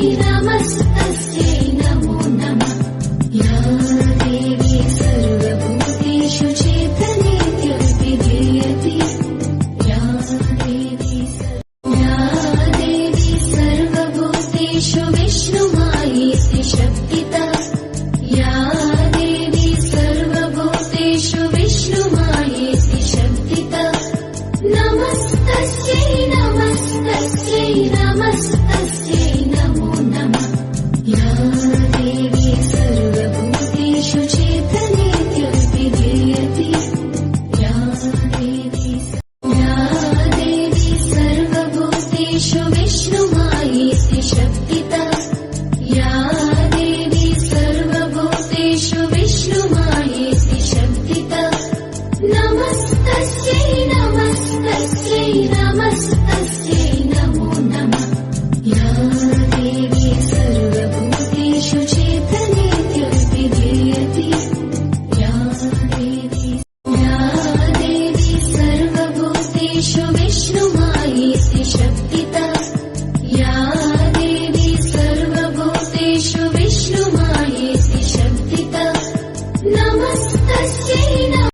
नमस्तस्यै नमो नमः। या देवी सर्वभूतेषु चेतनेत्यभिधीयते। या देवी सर्वभूतेषु विष्णुमायेति शक्तिता। या देवी सर्वभूतेषु विष्णुमायेति शक्तिता। नमस्तस्यै नमस्तस्यै नमस्तस्यै नमो नमः। या देवी सर्वभूतेषु चेतनेत्यभिधीयते। या देवी सर्वभूतेषु विष्णुमायेति शक्तिता। या देवी सर्वभूतेषु विष्णुमायेति शक्तिता। नमस्तस्यै नमस्तस्यै नमस्तस्यै